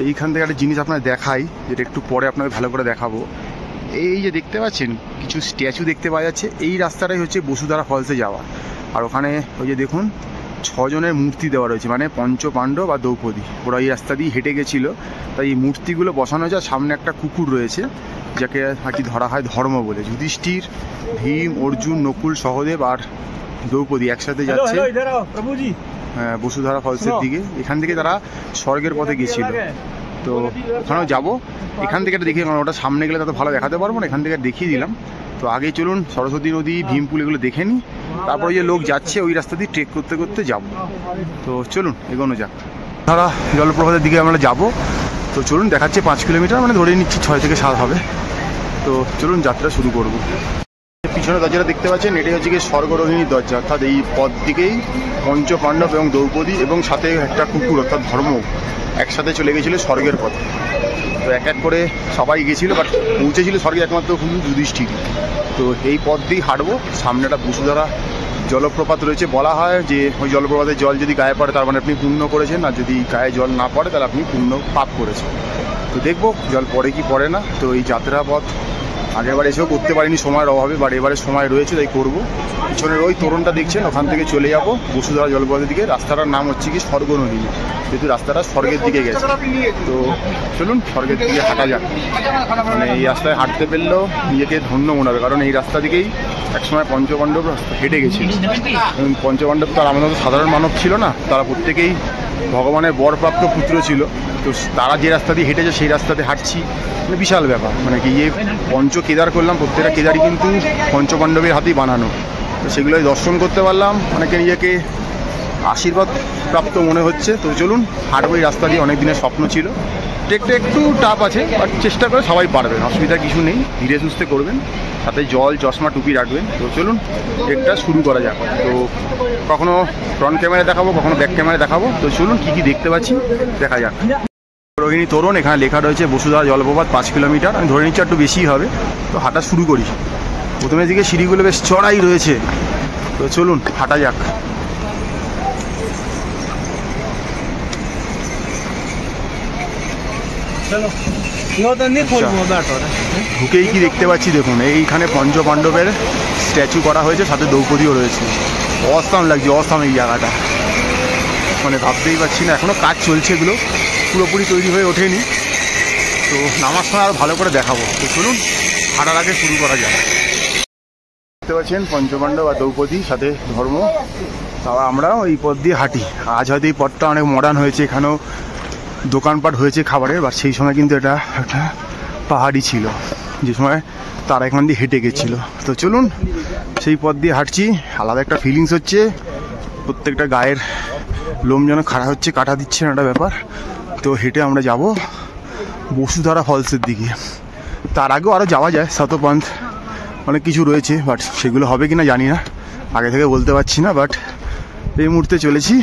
এইখান থেকে একটা জিনিস আপনাদের দেখাই, যেটা একটু পরে আপনাদের ভালো করে দেখাবো। এই যে দেখতে পাচ্ছেন কিছু স্ট্যাচু দেখতে পাওয়া যাচ্ছে, এই রাস্তাটাই হচ্ছে বসুধারা ফলসে যাওয়া। আর ওখানে ওই যে দেখুন 6 জনের মূর্তি দেওয়া রয়েছে, মানে পঞ্চ পাণ্ডব আর দ্রৌপদী, ওরা এই রাস্তা দিয়ে হেঁটে গেছিলো। তাই এই মূর্তিগুলো বসানো যায়। সামনে একটা কুকুর রয়েছে, যাকে আর কি ধরা হয় ধর্ম বলে। যুধিষ্ঠির, ভীম, অর্জুন, নকুল, সহদেব আর দ্রৌপদী একসাথে যাচ্ছে বসুধারা ফলসের দিকে। এখান থেকে তারা স্বর্গের পথে গেছিল। তো ওখানেও যাবো। এখান থেকে দেখিয়ে, কারণ ওটা সামনে গেলে তত ভালো দেখাতে পারবো না, এখান থেকে দেখিয়ে দিলাম। তো আগেই চলুন সরস্বতী নদী, ভীমপুল এগুলো দেখে নিই, তারপরে যে লোক যাচ্ছে ওই রাস্তা দিয়ে ট্রেক করতে করতে যাব। তো চলুন এগোনো যাক। তারা জলপ্রপাতের দিকে আমরা যাব। তো চলুন, দেখাচ্ছে 5 কিলোমিটার, মানে ধরে নিচ্ছি 6 থেকে 7 হবে। তো চলুন যাত্রা শুরু করব। পিছনে দরজাটা দেখতে পাচ্ছেন, এটাই হচ্ছে গিয়ে স্বর্গরোহিণীর দরজা। অর্থাৎ এই পথ দিকেই পঞ্চ পাণ্ডব এবং দ্রৌপদী এবং সাথে একটা কুকুর অর্থাৎ ধর্ম একসাথে চলে গেছিলো স্বর্গের পথে। তো এক এক করে সবাই গেছিলো, বাট পৌঁছেছিল স্বর্গে একমাত্র যুধিষ্ঠির। তো এই পথ দিয়েই হাঁটবো। সামনে একটা বসুধারা জলপ্রপাত রয়েছে। বলা হয় যে ওই জলপ্রপাতের জল যদি গায়ে পড়ে তার মানে আপনি পুণ্য করেছেন, আর যদি গায়ে জল না পড়ে তাহলে আপনি পুণ্য পাপ করেছেন। তো দেখবো জল পড়ে কি পড়ে না। তো এই যাত্রা পথ আগেরবার এসেও করতে পারিনি সময়ের অভাবে, বাট এবারে সময় রয়েছে তাই করবো। পিছনের ওই তোরণটা দেখছেন, ওখান থেকে চলে যাবো বসুধারা জলপ্রপাতের দিকে। রাস্তাটার নাম হচ্ছে কি স্বর্গরোহিণী, যেহেতু রাস্তাটা স্বর্গের দিকে গেছে। তো চলুন স্বর্গের দিকে হাঁটা যাক। মানে এই রাস্তায় হাঁটতে পেরলেও নিজেকে ধন্য মনে হবে, কারণ এই রাস্তা দিকেই একসময় পঞ্চপাণ্ডব হেঁটে গেছিল। পঞ্চপাণ্ডব তো আর আমাদের মতো সাধারণ মানব ছিল না, তারা প্রত্যেকেই ভগবানের বরপ্রাপ্ত পুত্র ছিল। তো তারা যে রাস্তা দিয়ে হেঁটেছে সেই রাস্তাতে হাঁটছি, মানে বিশাল ব্যাপার। মানে কি যে পঞ্চ কেদার করলাম, প্রত্যেকটা কেদারই কিন্তু পঞ্চপাণ্ডবের হাতেই বানানো। তো সেগুলোই দর্শন করতে পারলাম, অনেকে নিজেকে আশীর্বাদ প্রাপ্ত মনে হচ্ছে। তো চলুন হাঁটবো এই রাস্তা দিয়ে, অনেক দিনের স্বপ্ন ছিল। ট্রেকটা একটু টাফ আছে, বাট চেষ্টা করে সবাই পারবেন, অসুবিধা কিছু নেই। ধীরে সুস্থে করবেন, সাথে জল, চশমা, টুপি রাখবেন। তো চলুন ট্রেকটা শুরু করা যাক। তো কখনো ফ্রন্ট ক্যামেরা দেখাবো, কখনো ব্যাক ক্যামেরা দেখাবো। তো চলুন কী কী দেখতে পাচ্ছি দেখা যাক। রোহিণী তোরণ, এখানে লেখা রয়েছে বসুধারা জলপ্রপাত 5 কিলোমিটার। আমি ধরে নিচ্ছি একটু বেশি হবে। তো হাঁটা শুরু করি। প্রথমে দিকে সিঁড়িগুলো বেশ চড়াই রয়েছে। তো চলুন হাঁটা যাক। ঢুকেই কি দেখতে পাচ্ছি দেখুন, এইখানে পঞ্চ পাণ্ডবের স্ট্যাচু করা হয়েছে, সাথে দ্রৌপদীও রয়েছে। অসাম লাগছে, অসাম এই জায়গাটা। মানে ভাবতেই পারছি না, এখনও কাজ চলছে, এগুলো পুরোপুরি তৈরি হয়ে ওঠেনি। তো নামার সময় আরও ভালো করে দেখাবো। তো চলুন হাঁটার আগে শুরু করা যায়। দেখতে পাচ্ছেন পঞ্চপাণ্ডব আর দ্রৌপদী সাথে ধর্ম। তাও আমরাও এই পথ দিয়ে হাঁটি। আজ হয়তো এই পথটা অনেক মডার্ন হয়েছে, এখানেও দোকানপাট হয়েছে খাবারের, বা সেই সময় কিন্তু এটা একটা পাহাড়ি ছিল, যে সময় তারা এখান দিয়ে হেঁটে গেছিলো। তো চলুন সেই পথ দিয়ে হাঁটছি। আলাদা একটা ফিলিংস হচ্ছে, প্রত্যেকটা গায়ের লোম যেন খাড়া হচ্ছে, কাটা দিচ্ছে একটা ব্যাপার। তো হেঁটে আমরা যাব বসুধারা ফলসের দিকে। তার আগেও আরও যাওয়া যায়, শতপন্থ অনেক কিছু রয়েছে, বাট সেগুলো হবে কি না জানি না, আগে থেকে বলতে পারছি না। বাট এই মুহূর্তে চলেছি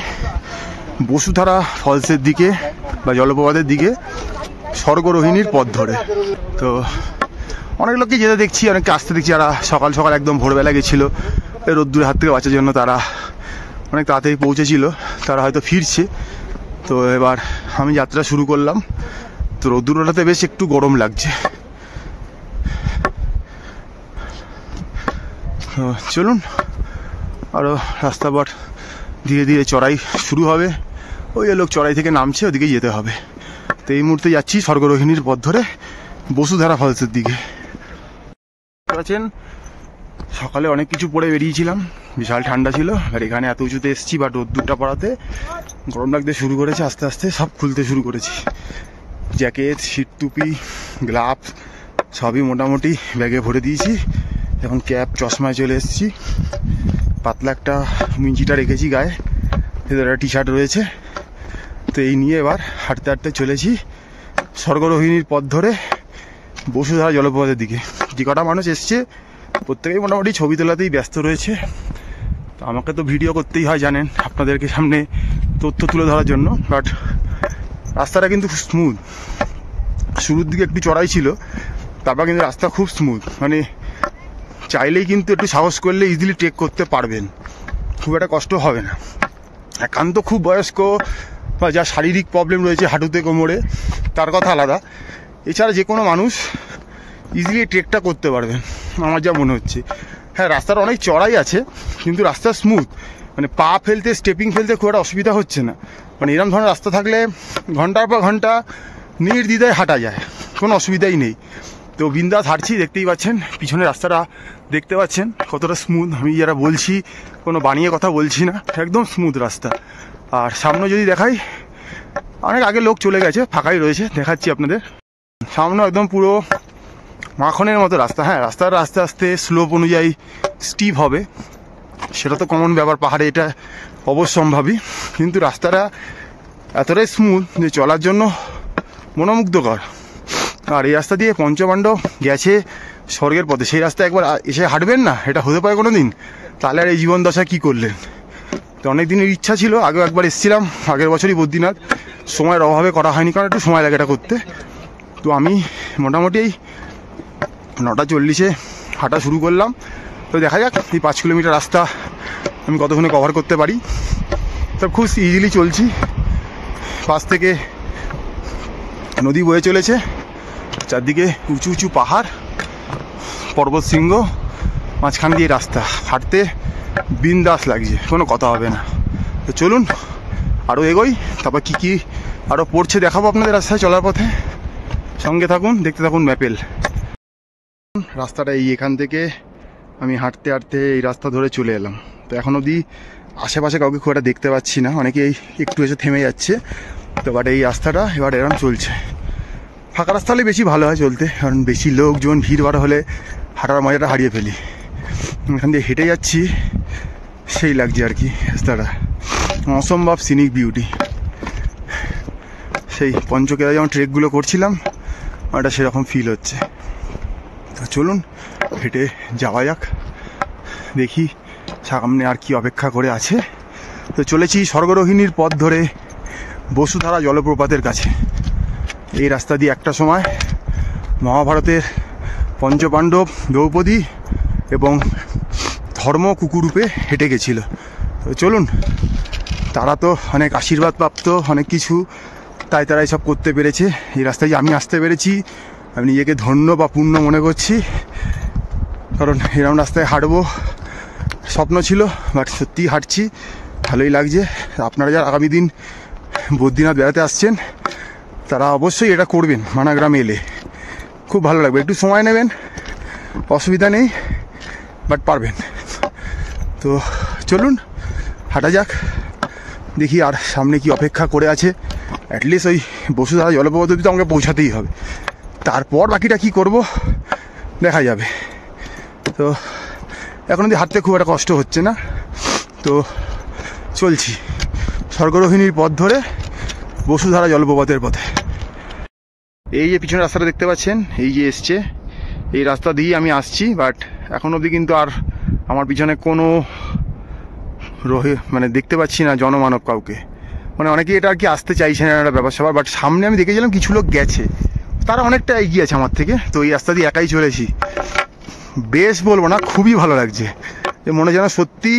বসুধারা ফলসের দিকে বা জলপ্রপাতের দিকে, স্বর্গরোহিণীর পথ ধরে। তো অনেক লোককে যেতে দেখছি, অনেককে আসতে দেখছি, যারা সকাল সকাল একদম ভোরবেলা গেছিলো এই রোদ্দুরের হাত থেকে বাঁচার জন্য, তারা অনেক তাড়াতাড়ি পৌঁছেছিল, তারা হয়তো ফিরছে। তো এবার আমি যাত্রা শুরু করলাম। তো রোদ্দুরটাতে বেশ একটু গরম লাগছে। তো চলুন আরও রাস্তা পথ ধীরে ধীরে চড়াই শুরু হবে। ওই লোক চড়াই থেকে নামছে, ওদিকে যেতে হবে। তো এই মুহূর্তে যাচ্ছি স্বর্গরোহিণীর পথ ধরে বসুধারা ফলসের দিকে। আছেন সকালে অনেক কিছু পরে বেরিয়েছিলাম, বিশাল ঠান্ডা ছিল। আর এখানে এত উঁচুতে এসেছি, বাট রোদ্দুরটা পড়াতে গরম লাগতে শুরু করেছে। আস্তে আস্তে সব খুলতে শুরু করেছি, জ্যাকেট, শীত টুপি, গ্লাভস সবই মোটামুটি ব্যাগে ভরে দিয়েছি। এখন ক্যাপ, চশমায় চলে এসেছি। পাতলা একটা মিঞ্চিটা রেখেছি গায়ে, ভেতরে একটা টি শার্ট রয়েছে। তো এই নিয়ে এবার হাঁটতে হাঁটতে চলেছি স্বর্গরোহিণীর পথ ধরে বসুধারা জলপ্রপাতের দিকে। যে কটা মানুষ এসছে প্রত্যেকেই মোটামুটি ছবি তোলাতেই ব্যস্ত রয়েছে। তো আমাকে তো ভিডিও করতেই হয় জানেন, আপনাদেরকে সামনে তথ্য তুলে ধরার জন্য। বাট রাস্তাটা কিন্তু খুব স্মুথ। শুরুর দিকে একটু চড়াই ছিল, তারপর কিন্তু রাস্তা খুব স্মুথ। মানে চাইলেই কিন্তু একটু সাহস করলে ইজিলি ট্রেক করতে পারবেন, খুব একটা কষ্ট হবে না। একান্ত খুব বয়স্ক বা যার শারীরিক প্রবলেম রয়েছে হাঁটুতে কোমরে তার কথা আলাদা, এছাড়া যে কোনো মানুষ ইজিলি ট্রেকটা করতে পারবেন আমার যা মনে হচ্ছে। হ্যাঁ, রাস্তার অনেক চড়াই আছে কিন্তু রাস্তা স্মুথ, মানে পা ফেলতে স্টেপিং ফেলতে খুব একটা অসুবিধা হচ্ছে না। মানে এরকম ধরনের রাস্তা থাকলে ঘন্টার পর ঘন্টা নির্দ্বিধায় হাঁটা যায়, কোনো অসুবিধাই নেই। তো বিন্দাস হাঁটছি, দেখতেই পাচ্ছেন পিছনে রাস্তাটা দেখতে পাচ্ছেন কতটা স্মুথ। আমি যারা বলছি কোনো বানিয়ে কথা বলছি না, একদম স্মুথ রাস্তা। আর সামনে যদি দেখাই, অনেক আগে লোক চলে গেছে, ফাঁকাই রয়েছে, দেখাচ্ছি আপনাদের। সামনে একদম পুরো মাখনের মতো রাস্তা। হ্যাঁ, রাস্তাটা আস্তে আস্তে স্লোপ অনুযায়ী স্টিপ হবে, সেটা তো কমন ব্যাপার, পাহাড়ে এটা অবশ্যম্ভাবী, কিন্তু রাস্তাটা এতটাই স্মুথ যে চলার জন্য মনোমুগ্ধকর। আর এই রাস্তা দিয়ে পঞ্চপাণ্ডব গেছে স্বর্গের পথে, সেই রাস্তা একবার এসে হাঁটবেন না, এটা হতে পারে কোনো দিন? তাহলে আর এই জীবন দশা কী করলেন? তো অনেক দিনের ইচ্ছা ছিল, আগেও একবার এসেছিলাম আগের বছরই বদ্রীনাথ, সময়ের অভাবে করা হয়নি, কারণ একটু সময় লাগে এটা করতে। তো আমি মোটামুটি 9:40 হাঁটা শুরু করলাম। তো দেখা যাক এই 5 কিলোমিটার রাস্তা আমি কতক্ষণে কভার করতে পারি। তো খুব ইজিলি চলছি, পাশ থেকে নদী বয়ে চলেছে, চারদিকে উঁচু উঁচু পাহাড়, পর্বত শৃঙ্গ, মাঝখান দিয়ে রাস্তা, হাঁটতে বিন্দাস লাগছে, কোনো কথা হবে না। তো চলুন আরও এগোই, তারপর কী কী আরও পড়ছে দেখাবো আপনাদের রাস্তায় চলার পথে। সঙ্গে থাকুন, দেখতে থাকুন ম্যাপেল। রাস্তাটা এই এখান থেকে আমি হাঁটতে হাঁটতে এই রাস্তা ধরে চলে এলাম। তো এখন অবধি আশেপাশে কাউকে খুব একটা দেখতে পাচ্ছি না, অনেকেই একটু এসে থেমে যাচ্ছে। তো বাট এই রাস্তাটা এবার এরম চলছে, ফাঁকা রাস্তা হলে বেশি ভালো হয় চলতে, কারণ বেশি লোকজন ভিড়ভাড় হলে হাঁটার মজাটা হারিয়ে ফেলি। এখান দিয়ে হেঁটে যাচ্ছি, সেই লাগছে আর কি রাস্তাটা, অসম্ভব সিনিক বিউটি। সেই পঞ্চকেরা যেমন ট্রেকগুলো করছিলাম ওটা সেরকম ফিল হচ্ছে। তো চলুন হেঁটে যাওয়া যাক, দেখি সামনে আর কি অপেক্ষা করে আছে। তো চলেছি স্বর্গরোহিণীর পথ ধরে বসুধারা জলপ্রপাতের কাছে। এই রাস্তা দিয়ে একটা সময় মহাভারতের পঞ্চপাণ্ডব, দ্রৌপদী এবং ধর্ম কুকুরূপে হেঁটে গেছিল। তো চলুন, তারা তো অনেক আশীর্বাদ প্রাপ্ত, অনেক কিছু, তাই তারা এইসব করতে পেরেছে। এই রাস্তায় আমি আসতে পেরেছি, আমি নিজেকে ধন্য বা পূর্ণ মনে করছি, কারণ এরকম রাস্তায় হাঁটবো স্বপ্ন ছিল, বাট সত্যিই হাঁটছি, ভালোই লাগছে। আপনারা যারা আগামী দিন বদ্রীনাথ বেড়াতে আসছেন তারা অবশ্যই এটা করবেন, মানাগ্রামে এলে খুব ভালো লাগবে। একটু সময় নেবেন, অসুবিধা নেই, বাট পারবেন। তো চলুন হাঁটা যাক, দেখি আর সামনে কি অপেক্ষা করে আছে। অ্যাটলিস্ট ওই বসুধারা জলপ্রপাত অবধি তো আমাকে পৌঁছাতেই হবে, তারপর বাকিটা কি করব দেখা যাবে। তো এখন অবধি হাঁটতে খুব একটা কষ্ট হচ্ছে না। তো চলছি স্বর্গরোহিণীর পথ ধরে বসুধারা জলপ্রপাতের পথে। এই যে পিছনে রাস্তাটা দেখতে পাচ্ছেন, এই যে এসছে, এই রাস্তা দিয়েই আমি আসছি, বাট এখন অবধি কিন্তু আর আমার পিছনে কোনো মানে দেখতে পাচ্ছি না জনমানব কাউকে। মানে অনেকেই এটা আর কি আসতে চাইছে না একটা ব্যাপার স্যাপার, বাট সামনে আমি দেখেছিলাম কিছু লোক গেছে, তারা অনেকটা এগিয়ে আছে আমার থেকে। তো এই রাস্তা দিয়ে একাই চলেছি, বেশ বলবো না, খুবই ভালো লাগছে। মনে যেন সত্যি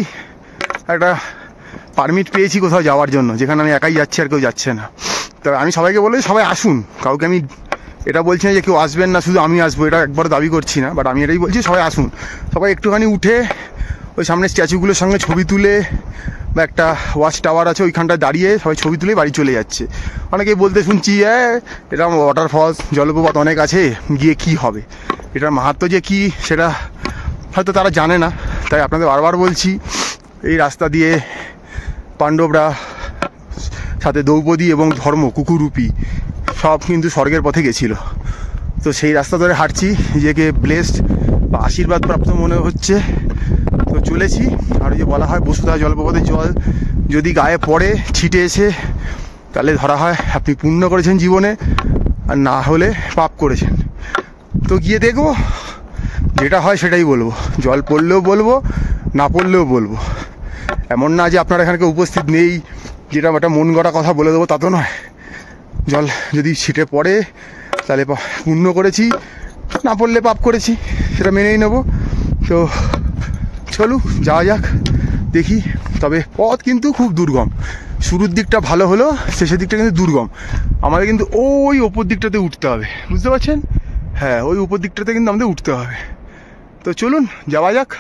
একটা পারমিট পেয়েছি কোথাও যাওয়ার জন্য, যেখানে আমি একাই যাচ্ছি আর কেউ যাচ্ছে না। তবে আমি সবাইকে বলি সবাই আসুন, কাউকে আমি এটা বলছি না যে কেউ আসবেন না শুধু আমি আসবো, এটা একবারও দাবি করছি না, বাট আমি এটাই বলছি সবাই আসুন। সবাই একটুখানি উঠে ওই সামনে স্ট্যাচুগুলোর সঙ্গে ছবি তুলে, বা একটা ওয়াচ টাওয়ার আছে ওইখানটায় দাঁড়িয়ে সবাই ছবি তুলে বাড়ি চলে যাচ্ছে। অনেকেই বলতে শুনছি এরকম ওয়াটারফলস জলপ্রপাত অনেক আছে, গিয়ে কি হবে, এটার মাহাত্ম্য যে কী সেটা হয়তো তারা জানে না। তাই আপনাদের বারবার বলছি, এই রাস্তা দিয়ে পাণ্ডবরা, সাথে দ্রৌপদী এবং ধর্ম কুকুরূপী সব কিন্তু স্বর্গের পথে গেছিল। তো সেই রাস্তা ধরে হাঁটছি, নিজেকে ব্লেসড বা আশীর্বাদ প্রাপ্ত মনে হচ্ছে। তো চলেছি। আর যে বলা হয় বসুধারা জলপ্রপাতের জল যদি গায়ে পড়ে ছিটে এসে, তাহলে ধরা হয় আপনি পুণ্য করেছেন জীবনে, আর না হলে পাপ করেছেন। তো গিয়ে দেখবো, যেটা হয় সেটাই বলবো, জল পড়লেও বলবো, না পড়লেও বলবো। এমন না যে আপনার এখানে কেউ উপস্থিত নেই, যেটা একটা মন গড়া কথা বলে দেবো তা তো নয়। জল যদি ছিটে পড়ে তাহলে পুণ্য করেছি, না পড়লে পাপ করেছি, সেটা মেনেই নেব। তো চলুন যাওয়া যাক, দেখি। তবে পথ কিন্তু খুব দুর্গম, শুরুর দিকটা ভালো হলো, শেষের দিকটা কিন্তু দুর্গম। আমাদের কিন্তু ওই ওপর দিকটাতে উঠতে হবে, বুঝতে পারছেন? হ্যাঁ, ওই উপর দিকটাতে কিন্তু আমাদের উঠতে হবে। তো চলুন যাওয়া যাক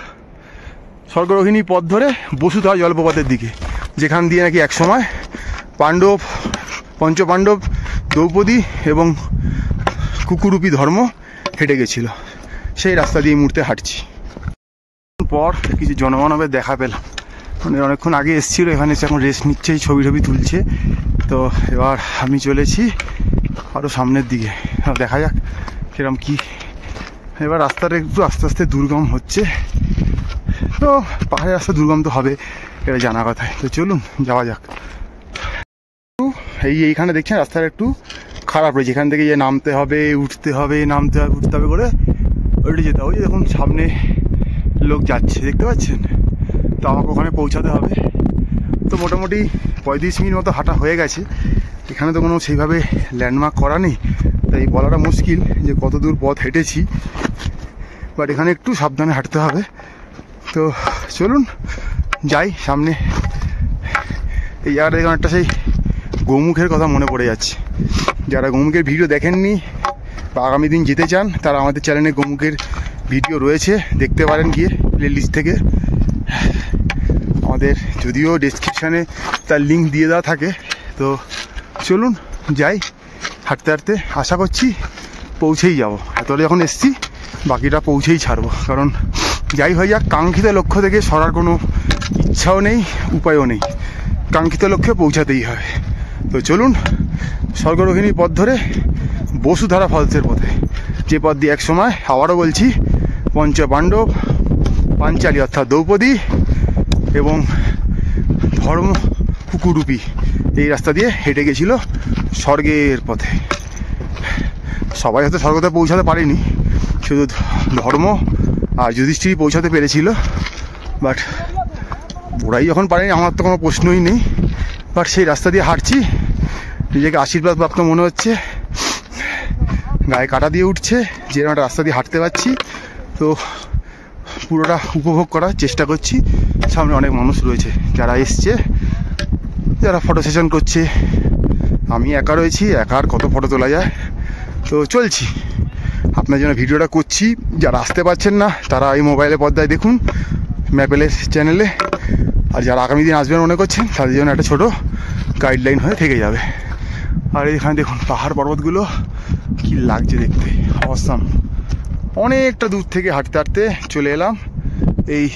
স্বর্গরোহিণী পথ ধরে বসুধরা জলপ্রপাতের দিকে, যেখান দিয়ে নাকি একসময় পাণ্ডব, পঞ্চপাণ্ডব, দ্রৌপদী এবং কুকুরূপী ধর্ম হেঁটে গেছিল। সেই রাস্তা দিয়ে এই মুহূর্তে হাঁটছি। পর কিছু জনমানবের দেখা পেলাম, মানে অনেকক্ষণ আগে এসেছিল, এখানে এসে এখন রেস্ট নিচ্ছে, ছবি তুলছে। তো এবার আমি চলেছি আরও সামনের দিকে, দেখা যাক কিরম কি। এবার রাস্তাটা একটু আস্তে আস্তে দুর্গম হচ্ছে, তো পাহাড়ের রাস্তা দুর্গম তো হবে, এটা জানা কথায়। তো চলুন যাওয়া যাক। এইখানে দেখছেন রাস্তাটা একটু খারাপ রয়েছে, এখান থেকে যে নামতে হবে, উঠতে হবে, নামতে হবে, উঠতে হবে করে ওইটা যেতে হবে। দেখুন সামনে লোক যাচ্ছে, দেখতে পাচ্ছেন? তো আমাকে ওখানে পৌঁছাতে হবে। তো মোটামুটি 35 মিনিট মতো হাঁটা হয়ে গেছে। এখানে তো কোনো সেইভাবে ল্যান্ডমার্ক করা নেই, তাই বলাটা মুশকিল যে কত দূর পথ হেঁটেছি, বাট এখানে একটু সাবধানে হাঁটতে হবে। তো চলুন যাই সামনে। এই জায়গাটা দেখুন একটা সেই গৌমুখের কথা মনে পড়ে যাচ্ছে। যারা গৌমুখের ভিডিও দেখেননি বা আগামী দিন যেতে চান, তারা আমাদের চ্যানেলে গৌমুখের ভিডিও রয়েছে, দেখতে পারেন গিয়ে প্লে লিস্ট থেকে। আমাদের যদিও ডেসক্রিপশানে তার লিঙ্ক দিয়ে দেওয়া থাকে। তো চলুন যাই হাঁটতে হাঁটতে, আশা করছি পৌঁছেই যাব। এতটা যখন এসছি বাকিটা পৌঁছেই ছাড়বো, কারণ যাই হয়ে যাক কাঙ্ক্ষিত লক্ষ্য থেকে সরার কোনো ইচ্ছাও নেই, উপায়ও নেই। কাঙ্ক্ষিত লক্ষ্যে পৌঁছাতেই হবে। তো চলুন স্বর্গরোহিণী পথ ধরে বসুধারা ফলসের পথে, যে পথ দিয়ে এক সময়, আবারও বলছি, পঞ্চপাণ্ডব, পাঞ্চালী অর্থাৎ দ্রৌপদী এবং ধর্ম কুকুরূপী এই রাস্তা দিয়ে হেঁটে গেছিল স্বর্গের পথে। সবাই হয়তো স্বর্গতে পৌঁছাতে পারেনি, শুধু ধর্ম আর যুধিষ্ঠির পৌঁছাতে পেরেছিল। বাট ওরাই যখন পারেনি, আমার তো কোনো প্রশ্নই নেই। বাট সেই রাস্তা দিয়ে হাঁটছি, নিজেকে আশীর্বাদ প্রাপ্ত মনে হচ্ছে, গায়ে কাটা দিয়ে উঠছে যে একটা রাস্তা দিয়ে হাঁটতে পারছি। তো পুরোটা উপভোগ করার চেষ্টা করছি। সামনে অনেক মানুষ রয়েছে যারা এসছে, যারা ফটো সেশন করছে। আমি একা রয়েছি, একার কত ফটো তোলা যায়। তো চলছি, আপনার জন্য ভিডিওটা করছি। যারা আসতে পারছেন না তারা এই মোবাইলের পর্দায় দেখুন ম্যাপেলের চ্যানেলে, আর যারা আগামী দিন আসবেন মনে করছেন তাদের জন্য একটা ছোটো গাইডলাইন হয়ে থেকে যাবে। আর এখানে দেখুন পাহাড় পর্বতগুলো কি লাগছে দেখতে, অসাম। অনেকটা দূর থেকে হাঁটতে হাঁটতে চলে এলাম এই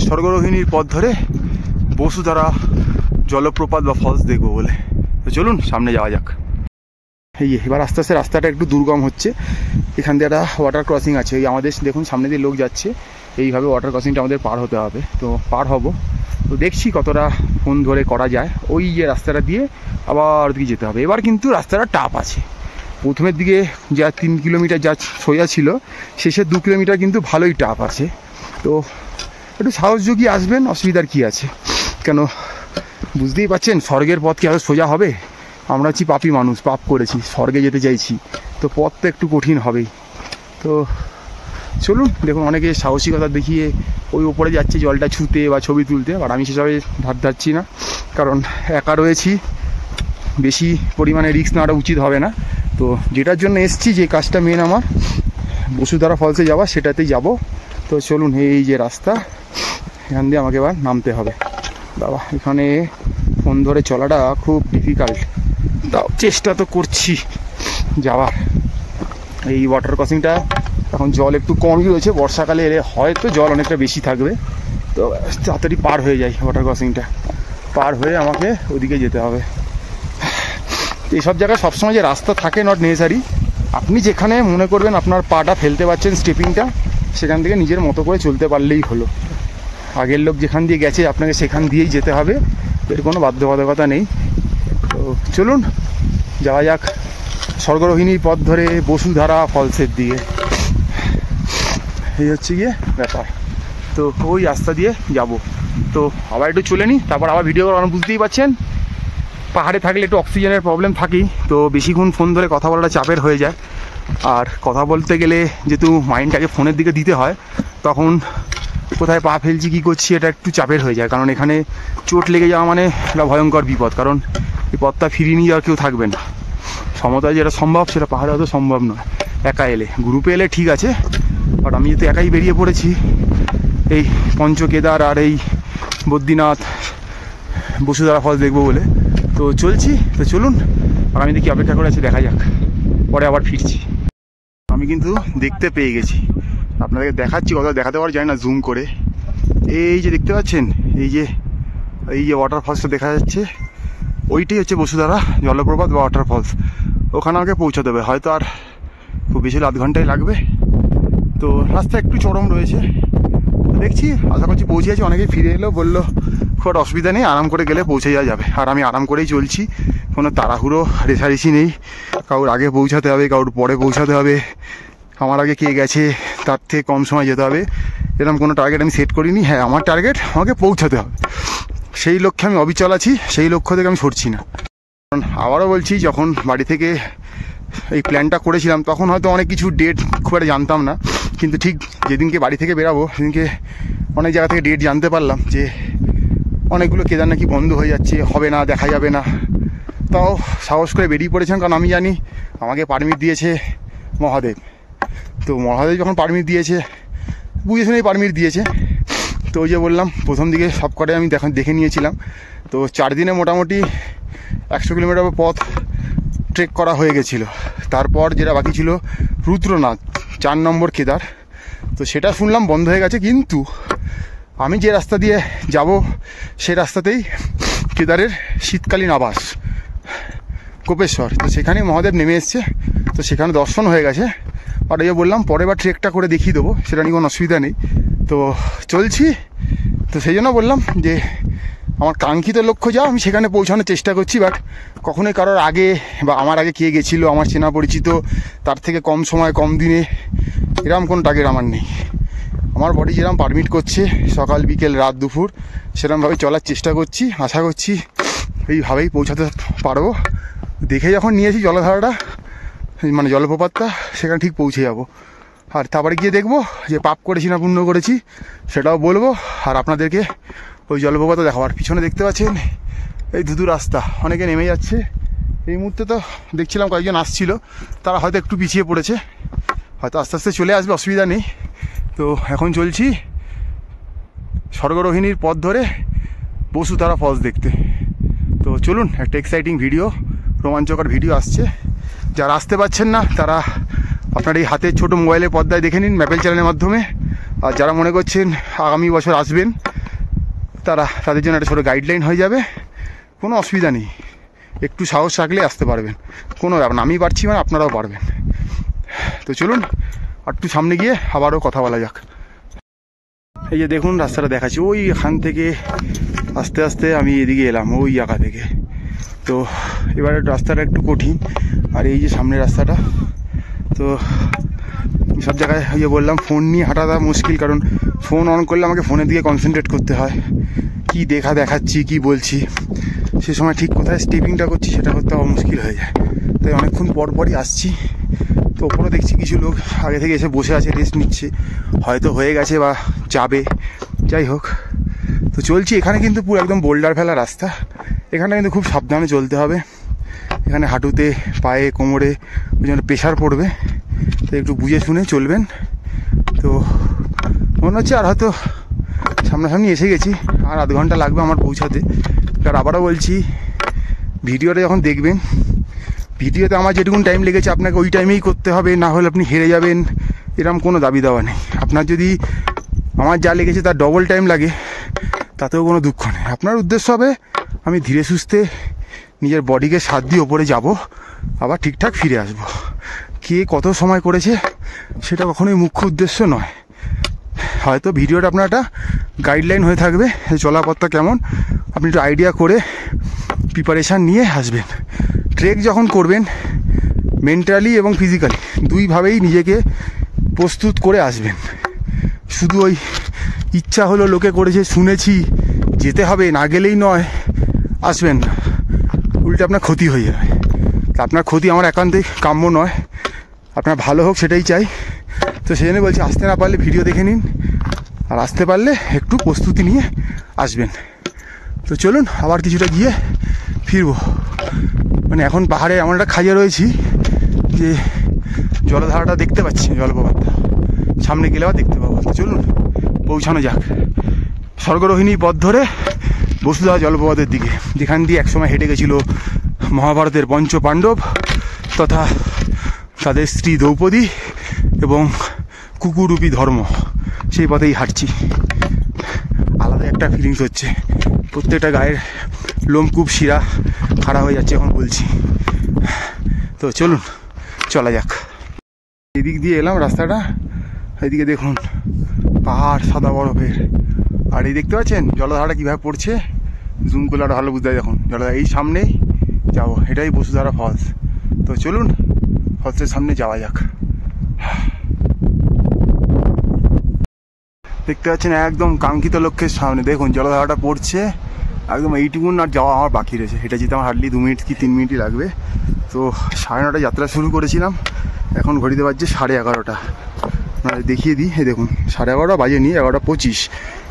স্বর্গরোহিণীর পথ ধরে বসুধারা জলপ্রপাত বা ফলস দেখবো বলে। তো চলুন সামনে যাওয়া যাক। এই এবার আস্তে আস্তে রাস্তাটা একটু দুর্গম হচ্ছে। এখান দিয়ে একটা ওয়াটার ক্রসিং আছে, এই আমাদের দেখুন সামনে দিয়ে লোক যাচ্ছে, এইভাবে ওয়াটার ক্রসিংটা আমাদের পার হতে হবে। তো পার হব, তো দেখছি কতটা ফোন ধরে করা যায়। ওই যে রাস্তাটা দিয়ে আবার ওদিকে যেতে হবে। এবার কিন্তু রাস্তাটা টাপ আছে। প্রথমের দিকে যা 3 কিলোমিটার যা সোজা ছিল, শেষের 2 কিলোমিটার কিন্তু ভালোই টাপ আছে। তো একটু সাহস জুগিয়ে আসবেন, অসুবিধার কী আছে? কেন বুঝতেই পারছেন স্বর্গের পথ কি আরও সোজা হবে? আমরা হচ্ছি পাপী মানুষ, পাপ করেছি, স্বর্গে যেতে চাইছি, তো পথ তো একটু কঠিন হবেই। তো চলুন দেখুন, অনেকে সাহসিকতা দেখিয়ে ওই ওপরে যাচ্ছে জলটা ছুঁতে বা ছবি তুলতে, আর আমি সেসবে ধার ধারছি না, কারণ একা রয়েছি, বেশি পরিমাণে রিস্ক নেওয়াটা উচিত হবে না। তো যেটার জন্য এসছি, যে কাজটা মেন আমার বসুধারা ফলসে যাওয়া, সেটাতেই যাব। তো চলুন, এই যে রাস্তা, এখান দিয়ে আমাকে এবার নামতে হবে। বাবা, এখানে ফোন ধরে চলাটা খুব ডিফিকাল্ট, তাও চেষ্টা তো করছি যাওয়ার। এই ওয়াটার ক্রসিংটা এখন জল একটু কমই রয়েছে, বর্ষাকালে এলে হয়তো জল অনেকটা বেশি থাকবে। তো তাড়াতাড়ি পার হয়ে যায় ওয়াটার ক্রসিংটা, পার হয়ে আমাকে ওদিকে যেতে হবে। এইসব জায়গায় সবসময় যে রাস্তা থাকে নট নেসেসারি। আপনি যেখানে মনে করবেন আপনার পাটা ফেলতে পারছেন, স্টেপিংটা, সেখান থেকে নিজের মতো করে চলতে পারলেই হলো। আগের লোক যেখান দিয়ে গেছে আপনাকে সেখান দিয়েই যেতে হবে, এর কোনো বাধ্যবাধকতা নেই। তো চলুন যাওয়া যাক স্বর্গরোহিণীর পথ ধরে বসুধারা ফলসের দিকে। এই হচ্ছে গিয়ে ব্যাপার। তো ওই রাস্তা দিয়ে যাব। তো আবার একটু চলে নিই, তারপর আবার ভিডিও করা। বুঝতেই পারছেন পাহাড়ে থাকলে একটু অক্সিজেনের প্রবলেম থাকেই, তো বেশিক্ষণ ফোন ধরে কথা বলাটা চাপের হয়ে যায়। আর কথা বলতে গেলে যেহেতু মাইন্ডটাকে ফোনের দিকে দিতে হয়, তখন কোথায় পা ফেলছি কী করছি এটা একটু চাপের হয়ে যায়, কারণ এখানে চোট লেগে যাওয়া মানে একটা ভয়ঙ্কর বিপদ, কারণ এই পথটা ফিরিয়ে নিয়ে যাওয়ার কেউ থাকবে না। সমতায় যেটা সম্ভব সেটা পাহাড়ে হয়তো সম্ভব নয় একা এলে, গ্রুপে এলে ঠিক আছে, বাট আমি যেহেতু একাই বেরিয়ে পড়েছি এই পঞ্চকেদার আর এই বদ্রীনাথ বসুধারা ফলস দেখবো বলে, তো চলছি। তো চলুন আগামী দিকে অপেক্ষা করে আছি, দেখা যাক, পরে আবার ফিরছি। আমি কিন্তু দেখতে পেয়ে গেছি, আপনাদেরকে দেখাচ্ছি, কথা দেখাতে পারা যায় না জুম করে। এই যে দেখতে পাচ্ছেন, এই যে ওয়াটারফলসটা দেখা যাচ্ছে, ওইটাই হচ্ছে বসুধারা জলপ্রপাত বা ওয়াটারফলস। ওখানে আমাকে পৌঁছাতে হবে, হয়তো আর খুব বেশি হলে 1/2 ঘন্টাই লাগবে। তো রাস্তা একটু চরম রয়েছে, দেখছি, আশা করছি পৌঁছে যাচ্ছি। অনেকেই ফিরে এলো, বললো খুব অসুবিধা নেই, আরাম করে গেলে পৌঁছে যাওয়া যাবে। আর আমি আরাম করেই চলছি, কোনো তাড়াহুড়ো রেষারেষি নেই। কারোর আগে পৌঁছাতে হবে, কারোর পরে পৌঁছাতে হবে, আমার আগে কে গেছে তার থেকে কম সময় যেতে হবে, এরকম কোনো টার্গেট আমি সেট করিনি। হ্যাঁ, আমার টার্গেট আমাকে পৌঁছাতে হবে, সেই লক্ষ্যে আমি অবিচল আছি, সেই লক্ষ্য থেকে আমি সরছি না। কারণ আবারও বলছি, যখন বাড়ি থেকে এই প্ল্যানটা করেছিলাম তখন হয়তো অনেক কিছু ডেট খুব একটা জানতাম না, কিন্তু ঠিক যেদিনকে বাড়ি থেকে বেরাবো সেদিনকে অনেক জায়গা থেকে ডেট জানতে পারলাম যে অনেকগুলো কেদার নাকি বন্ধ হয়ে যাচ্ছে, হবে না, দেখা যাবে না। তাও সাহস করে বেরিয়ে পড়েছিলাম, কারণ আমি জানি আমাকে পারমিট দিয়েছে মহাদেব। তো মহাদেব যখন পারমিট দিয়েছে, বুঝে শুনেই পারমিট দিয়েছে। তো ওই যে বললাম, প্রথম দিকে সব কটাই আমি দেখে নিয়েছিলাম। তো 4 দিনে মোটামুটি 100 কিলোমিটার পথ ট্রেক করা হয়ে গেছিলো। তারপর যেটা বাকি ছিল রুদ্রনাথ 4 নম্বর কেদার, তো সেটা শুনলাম বন্ধ হয়ে গেছে। কিন্তু আমি যে রাস্তা দিয়ে যাব সেই রাস্তাতেই কেদারের শীতকালীন আবাস কোপেশ্বর, তো সেখানেই মহাদেব নেমে এসছে, তো সেখানে দর্শন হয়ে গেছে। আর এই বললাম পরে বার ট্রেকটা করে দেখিয়ে দেবো, সেটা নিয়ে কোনো অসুবিধা নেই। তো চলছি, তো সেই জন্য বললাম যে আমার কাঙ্ক্ষিত লক্ষ্য যা, আমি সেখানে পৌঁছানোর চেষ্টা করছি। বাট কখনোই কারোর আগে বা আমার আগে কে গেছিলো, আমার চেনা পরিচিত, তার থেকে কম সময় কম দিনে, এরকম কোনো টার্গেট আমার নেই। আমার বডি যেরকম পারমিট করছে সকাল বিকেল রাত দুপুর, সেরকমভাবে চলার চেষ্টা করছি। আশা করছি এইভাবেই পৌঁছাতে পারবো। দেখে যখন নিয়েছি জলধারাটা, মানে জলপ্রপাতটা, সেখানে ঠিক পৌঁছে যাব। আর তারপরে গিয়ে দেখবো যে পাপ করেছি না পুণ্য করেছি, সেটাও বলবো। আর আপনাদেরকে ওই জলপ্রপাতও দেখাবার। পিছনে দেখতে পাচ্ছেন এই ধুধু রাস্তা, অনেকে নেমে যাচ্ছে। এই মুহূর্তে তো দেখছিলাম কয়েকজন আসছিল, তারা হয়তো একটু পিছিয়ে পড়েছে, হয়তো আস্তে আস্তে চলে আসবে, অসুবিধা নেই। তো এখন চলছি স্বর্গরোহিণীর পথ ধরে বসুধারা ফলস দেখতে। তো চলুন, একটা এক্সাইটিং ভিডিও, রোমাঞ্চকর ভিডিও আসছে। যারা আসতে পারছেন না তারা আপনার এই হাতের ছোটো মোবাইলের পর্দায় দেখে নিন ম্যাপেল চ্যানেলের মাধ্যমে। আর যারা মনে করছেন আগামী বছর আসবেন, তাদের জন্য একটা ছোটো গাইডলাইন হয়ে যাবে। কোনো অসুবিধা নেই, একটু সাহস রাখলে আসতে পারবেন, কোনো ব্যাপার না। আমি পারছি মানে আপনারাও পারবেন। তো চলুন আর একটু সামনে গিয়ে আবারও কথা বলা যাক। এই যে দেখুন রাস্তাটা দেখাচ্ছি, ওই এখান থেকে আস্তে আস্তে আমি এদিকে এলাম, ওই জায়গা থেকে। তো এবারে রাস্তাটা একটু কঠিন, আর এই যে সামনের রাস্তাটা, তো সব জায়গায় ইয়ে বললাম ফোন নিয়ে হাঁটাটা মুশকিল, কারণ ফোন অন করলে আমাকে ফোনের দিকে কনসেন্ট্রেট করতে হয়, কি দেখাচ্ছি কি বলছি, সে সময় ঠিক কোথায় স্টেপিংটা করছি সেটা করতে আমার মুশকিল হয়ে যায়। তাই অনেকক্ষণ পরই আসছি। তো ওপরে দেখছি কিছু লোক আগে থেকে এসে বসে আছে, রেস্ট নিচ্ছে, হয়তো হয়ে গেছে বা যাবে, যাই হোক। তো চলছি। এখানে কিন্তু পুরো একদম বোল্ডার ফেলা রাস্তা, এখানে কিন্তু খুব সাবধানে চলতে হবে। এখানে হাঁটুতে, পায়ে, কোমরে ওই জন্য প্রেশার পড়বে, তো একটু বুঝে শুনে চলবেন। তো মনে হচ্ছে আর হয়তো সামনাসামনি এসে গেছি, আর 1/2 ঘন্টা লাগবে আমার পৌঁছাতে। আর আবারও বলছি, ভিডিওটা যখন দেখবেন, ভিডিওতে আমার যেটুকুন টাইম লেগেছে আপনাকে ওই টাইমেই করতে হবে, না হলে আপনি হেরে যাবেন, এরকম কোনো দাবি দেওয়া নেই। আপনার যদি আমার যা লেগেছে তার ডবল টাইম লাগে, তাতেও কোনো দুঃখ নেই। আপনার উদ্দেশ্য হবে আমি ধীরে সুস্থে নিজের বডিকে সাথ দিয়ে ওপরে যাব, আবার ঠিকঠাক ফিরে আসব। কে কত সময় করেছে সেটা কখনোই মুখ্য উদ্দেশ্য নয়। হয়তো ভিডিওটা আপনার একটা গাইডলাইন হয়ে থাকবে, চলাপথটা কেমন, আপনি একটু আইডিয়া করে প্রিপারেশান নিয়ে আসবেন। ট্রেক যখন করবেন মেন্টালি এবং ফিজিক্যালি দুইভাবেই নিজেকে প্রস্তুত করে আসবেন। শুধু ওই ইচ্ছা হলো, লোকে করেছে শুনেছি যেতে হবে, না গেলেই নয়, আসবেন না, উল্টে আপনার ক্ষতি হয়ে যাবে। আপনার ক্ষতি আমার একান্তই কাম্য নয়, আপনার ভালো হোক সেটাই চাই। তো সেই জন্য বলছি, আসতে না পারলে ভিডিও দেখে নিন, আর আসতে পারলে একটু প্রস্তুতি নিয়ে আসবেন। তো চলুন আবার কিছুটা গিয়ে ফিরবো। মানে এখন পাহাড়ে এমন একটা খাইয়ে রয়েছি যে জলধারাটা দেখতে পাচ্ছি, জলপ্রপাতটা সামনে গেলে আবার দেখতে পাবো। তো চলুন পৌঁছানো যাক স্বর্গরোহিণী পথ ধরে বসুধরা জলপ্রপাতের দিকে, যেখান দিয়ে একসময় হেঁটে গেছিল মহাভারতের পঞ্চ পাণ্ডব তথা তাদের স্ত্রী দ্রৌপদী এবং কুকুররূপী ধর্ম। সেই পথেই হাঁটছি। আলাদা একটা ফিলিংস হচ্ছে, প্রত্যেকটা গায়ের লোমকূপ শিরা খাড়া হয়ে যাচ্ছে এখন বলছি। তো চলুন চলা যাক। এদিক দিয়ে এলাম রাস্তাটা, এদিকে দেখুন পাহাড় সাদা বরফের, আর এই দেখতে পাচ্ছেন জলধারাটা কীভাবে পড়ছে। জুম করলে আরো ভালো বুঝতে হয়। দেখুন জলধারা এই সামনেই যাবো, এটাই বসুধারা ফলস। তো চলুন ফলসের সামনে যাওয়া যাক। দেখতে পাচ্ছেন একদম কাঙ্ক্ষিত লক্ষ্যের সামনে দেখুন জলধারাটা পড়ছে একদম। এইটুকুন আর যাওয়া আমার বাকি রয়েছে, এটা যেতে আমার হার্ডলি 2 মিনিট কি 3 মিনিটই লাগবে। তো 9:30 যাত্রা শুরু করেছিলাম, এখন ঘড়িতে বাজছে 11:30। মানে দেখিয়ে দিই, এই দেখুন 11:30 বাজেনি, 11:25,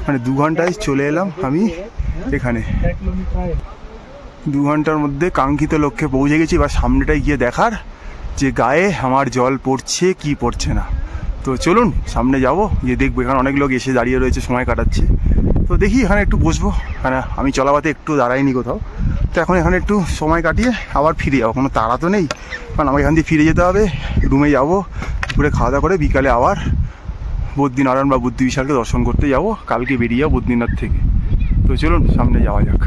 মানে 2 ঘন্টায় চলে এলাম আমি এখানে। 2 ঘন্টার মধ্যে কাঙ্ক্ষিত লক্ষ্যে পৌঁছে গেছি। এবার সামনেটায় গিয়ে দেখার যে গায়ে আমার জল পড়ছে কি পড়ছে না। তো চলুন সামনে যাব, গিয়ে দেখবো। এখানে অনেক লোক এসে দাঁড়িয়ে রয়েছে, সময় কাটাচ্ছে। তো দেখি এখানে একটু বসবো, মানে আমি চলাবাতে একটু দাঁড়াইনি কোথাও। তো এখন এখানে একটু সময় কাটিয়ে আবার ফিরে যাবো, কোনো তাড়া তো নেই, কারণ আমাকে এখান দিয়ে ফিরে যেতে হবে। রুমে যাবো, দুপুরে খাওয়া দাওয়া করে বিকালে আবার বদ্রীনারায়ণ বা বুদ্ধ বিশালকে দর্শন করতে যাব। কালকে বেরিয়ে যাবো বদ্রীনাথ থেকে। তো চলুন সামনে যাওয়া যাক।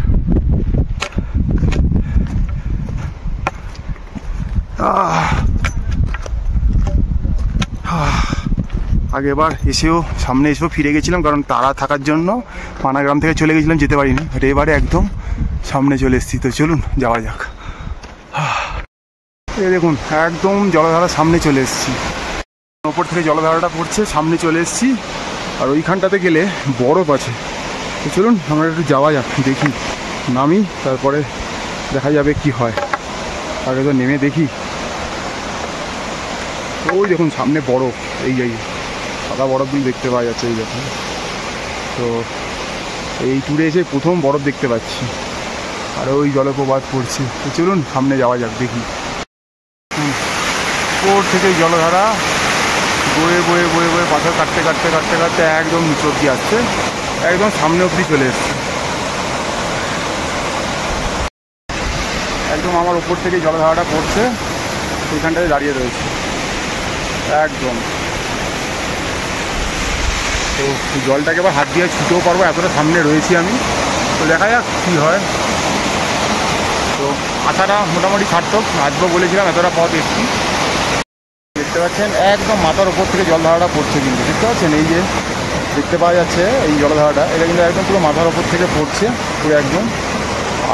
আগেবার এসেও সামনে এসেও ফিরে গেছিলাম, কারণ তারা থাকার জন্য পানাগ্রাম থেকে চলে গেছিলাম, যেতে পারিনি। বাট এবারে একদম সামনে চলে এসেছি। তো চলুন যাওয়া যাক। এই দেখুন একদম জলধারার সামনে চলে এসেছি, ওপর থেকে জলধারাটা পড়ছে, সামনে চলে এসেছি। আর ওইখানটাতে গেলে বরফ আছে। তো চলুন আমরা একটু যাওয়া যাক, দেখি নামি, তারপরে দেখা যাবে কি হয়। আগে তো নেমে দেখি। ওই দেখুন সামনে বরফ, এই জায়গায় সাদা বরফগুলো দেখতে পাওয়া যাচ্ছে এই দেখুন। তো এই ট্যুরে এসে প্রথম বরফ দেখতে পাচ্ছি, আর ওই জলপ্রপাত পড়ছে। তো চলুন সামনে যাওয়া যাক, দেখি। উপর থেকে জলধারা বয়ে বয়ে বয়ে বয়ে পাথর কাটতে কাটতে কাটতে কাটতে একদম নিচ অব্দি আসছে, একদম সামনে অব্দি চলে এসছে। একদম আমার উপর থেকে জলধারাটা পড়ছে, সেইখানটায় দাঁড়িয়ে রয়েছে একদম। তো জলটাকে এবার হাত দিয়ে ছুটেও পারবো, এতটা সামনে রয়েছি আমি। তো দেখা যাক কী হয়। তো আশাটা মোটামুটি সার্থক, আসবো বলেছিলাম, এতটা পথ এসছি। দেখতে পাচ্ছেন একদম মাথার ওপর থেকে জলধারাটা পড়ছে, কিন্তু দেখতে পাচ্ছেন এই যে দেখতে পাওয়া যাচ্ছে এই জলধারাটা, এটা কিন্তু একদম পুরো মাথার ওপর থেকে পড়ছে পুরো একদম।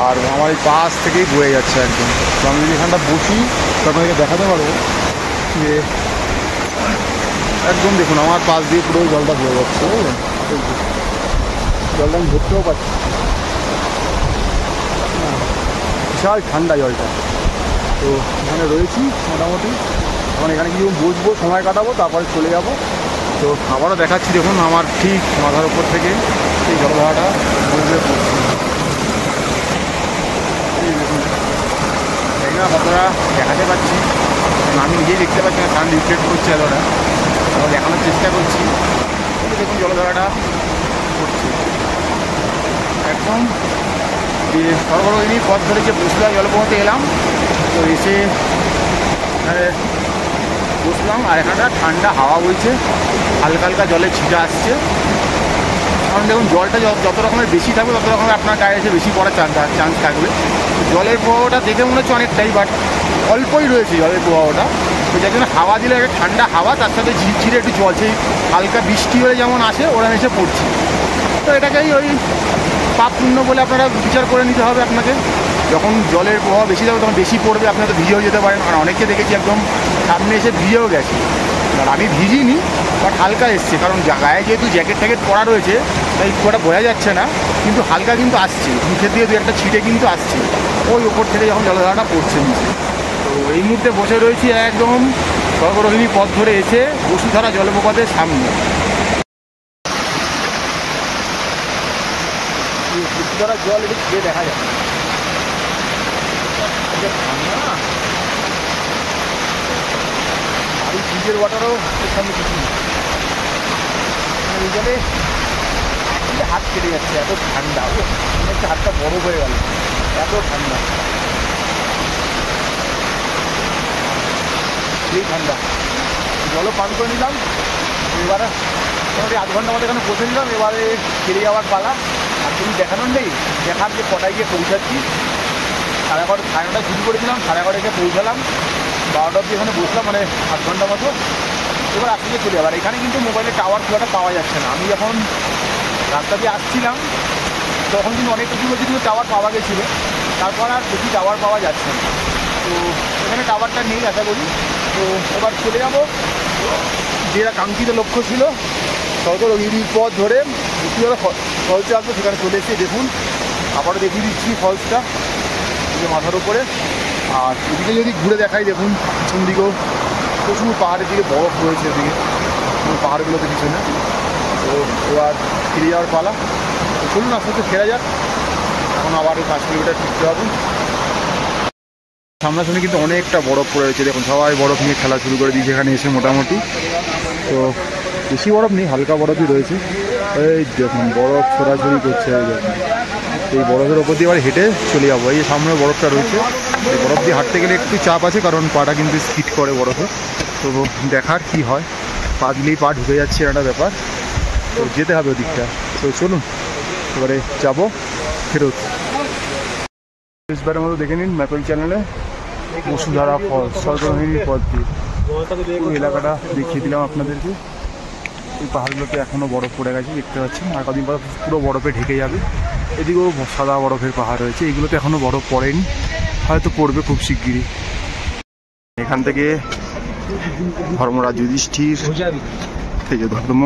আর আমার এই পাশ থেকেই বয়ে যাচ্ছে একদম। তো আমি যদি এখানটা বসি তো আপনাদেরকে দেখাতে পারবো যে একদম দেখুন আমার পাশ দিয়ে পুরো জলটা বয়ে যাচ্ছে, বুঝলেন? জলটা আমি ধরতেও পারছি, বিশাল ঠান্ডা জলটা। তো এখানে রয়েছি মোটামুটি, এখন এখানে কিছু বসবো, সময় কাটাবো, তারপরে চলে যাব। তো আবারও দেখাচ্ছি, দেখুন আমার ঠিক মাথার উপর থেকে এই জলধারাটা বয়ে পড়ছে। এই না কতটা দেখাতে পাচ্ছি, আমি নিজেই দেখতে পাচ্ছি না, সান রিফ্লেক্ট করছে এতটা, আমি দেখানোর চেষ্টা করছি। দেখুন জলধারাটা পড়ছে একদম। যে সর্বরোহিণী পথ ধরে যে বসুধরা জলপ্রপাতে এলাম, তো এসে এখানে বসলাম। আর এখানটা ঠান্ডা হাওয়া বইছে, হালকা হালকা জলের ছিটা আসছে। কারণ দেখুন জলটা যত রকমের বেশি থাকবে তত রকমের আপনার গায়ে এসে বেশি পড়ার চান্স থাকবে। জলের প্রবাহটা দেখে মনে হচ্ছে অনেকটাই, বাট অল্পই রয়েছে জলের প্রবাহটা। তো যার জন্য হাওয়া দিলে একটা ঠান্ডা হাওয়া, তার সাথে ঝিরঝিরে একটু জল, সেই হালকা বৃষ্টি হলে যেমন আসে ওরা এসে পড়ছে। তো এটাকেই ওই পাপ পুণ্য বলে আপনারা বিচার করে নিতে হবে আপনাকে। যখন জলের প্রবাহ বেশি থাকবে তখন বেশি পড়বে, আপনারা তো ভিজেও যেতে পারেন। আর অনেককে দেখেছি একদম সামনে এসে ভিজেও গেছে। আর আমি ভিজিনি, বাট হালকা এসছে, কারণ গায়ে যেহেতু জ্যাকেট ট্যাকেট পরা রয়েছে তাই খুব একটা বোঝা যাচ্ছে না, কিন্তু হালকা কিন্তু আসছে, মুখের দিয়ে 2-1টা ছিটে কিন্তু আসছে ওই ওপর থেকে যখন জলধারাটা পড়ছে নিচে। তো এই মুহূর্তে বসে রয়েছি একদম সর্বরোহিণী পথ ধরে এসে বসুধারা জলপ্রপাতের সামনে। ধরা জল একটু খেয়ে দেখা যায় আর এই ফ্রিজের ওয়াটারও এর সামনে কিছু নেই। এই জলে হাত কেটে যাচ্ছে, এত ঠান্ডা। মনে হচ্ছে হাতটা বরফ হয়ে গেল, এত ঠান্ডা, এই ঠান্ডা। জলও পান করে নিলাম। এবারে মোটামুটি আধ ঘন্টা মতো এখানে বসে নিলাম। এবারে ফিরে যাওয়ার পালা। আর তুমি দেখানোর নেই, দেখার যে কটায় গিয়ে পৌঁছাচ্ছি। 11:30 সাড়ে 9টায় শুরু করেছিলাম, 11:30 গিয়ে পৌঁছালাম। 12টা অবধি এখানে বসলাম, মানে আধ ঘন্টা মতো। এবার আসলে চলে যাবার। এখানে কিন্তু মোবাইলের টাওয়ার খুব একটা পাওয়া যাচ্ছে না। আমি যখন রাস্তা দিয়ে আসছিলাম তখন কিন্তু অনেক কিছু কিন্তু টাওয়ার পাওয়া গেছিলো, তারপর আর বেশি টাওয়ার পাওয়া যাচ্ছে না। তো এখানে টাওয়ারটা নেই আশা করি। তো এবার চলে যাবো যেটা কাঙ্ক্ষিত লক্ষ্য ছিল, সরকারি পথ ধরে কীভাবে ফলসে আসবো সেখানে চলে এসেছি। দেখুন আবারও দেখিয়ে দিচ্ছি ফলসটা, যে মাথার উপরে। আর এদিকে যদি ঘুরে দেখাই, দেখুন পিছন দিকেও প্রচুর পাহাড়ের দিকে বরফ রয়েছে, এদিকে পাহাড়গুলোতে পিছনে। তো এবার ফিরে যাওয়ার পালা। তো চলুন আস্তে আস্তে ফেরা যাক। এখন আবার 5 কিলোমিটার ফিরতে হবে। সামনাসামনি কিন্তু অনেকটা বরফ পড়ে রয়েছে। দেখুন সবাই বরফ নিয়ে খেলা শুরু করে দিয়েছে এখানে এসে মোটামুটি। তো বেশি বরফ নেই, হালকা বরফই রয়েছে। এই দেখুন বরফ ছড়াছড়ি করছে। এই বরফের ওপর দিয়ে এবার হেঁটে চলে যাবো। এই সামনে বরফটা রয়েছে, এই বরফ দিয়ে হাঁটতে গেলে একটু চাপ আছে, কারণ পাটা কিন্তু স্কিড করে বরফে। তো দেখার কি হয়, পা দিলেই পা ঢুকে যাচ্ছে, একটা ব্যাপার। তো যেতে হবে ওদিকটা। তো চলুন এবারে যাবো ফেরত। শেষবারের মতো দেখে নিন ম্যাপেল চ্যানেলে বসুধারা ফলস, সরকারি পথ দিয়ে পুরো এলাকাটা দেখিয়ে দিলাম আপনাদেরকে। এই পাহাড়গুলোতে এখনও বরফ পড়ে গেছে, দেখতে পাচ্ছেন। আর কদিন পর পুরো বরফে ঢেকে যাবে। এদিকেও সাদা বরফের পাহাড় রয়েছে, এগুলোতে এখনও বরফ পড়েনি, হয়তো পড়বে খুব শিগগিরই। এখান থেকে ধর্মরাজ যুধিষ্ঠির, এই যে ধর্ম,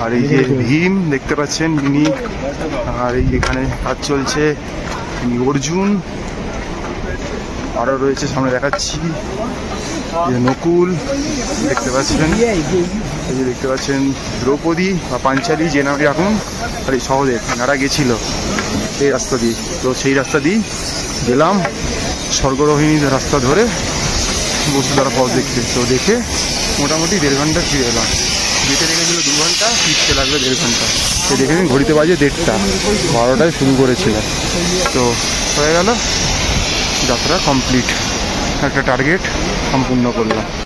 আর এই যে ভীম দেখতে পাচ্ছেন যিনি, আর এই এখানে কাজ চলছে অর্জুন, আরও রয়েছে সামনে দেখাচ্ছি নকুল দেখতে পাচ্ছেন, এই যে দেখতে পাচ্ছেন দ্রৌপদী বা পাঞ্চালী যে নামে এখন, আর এই সহদেব, এনারা গেছিল এই রাস্তা দিয়ে। তো সেই রাস্তা দিয়ে গেলাম স্বর্গরোহিণীর রাস্তা ধরে বসুধারা ফলস দেখতে। তো দেখে মোটামুটি 1.5 ঘন্টা ফিরে এলাম। যেতে লেগেছিল 2 ঘন্টা, ফিরতে লাগবে 1.5 ঘন্টা। তো দেখে নিন ঘড়িতে বাজে 1:30, 12টায় শুরু করেছিলাম। তো হয়ে গেল, যাত্রা কমপ্লিট, একটা টার্গেট সম্পূর্ণ করলাম।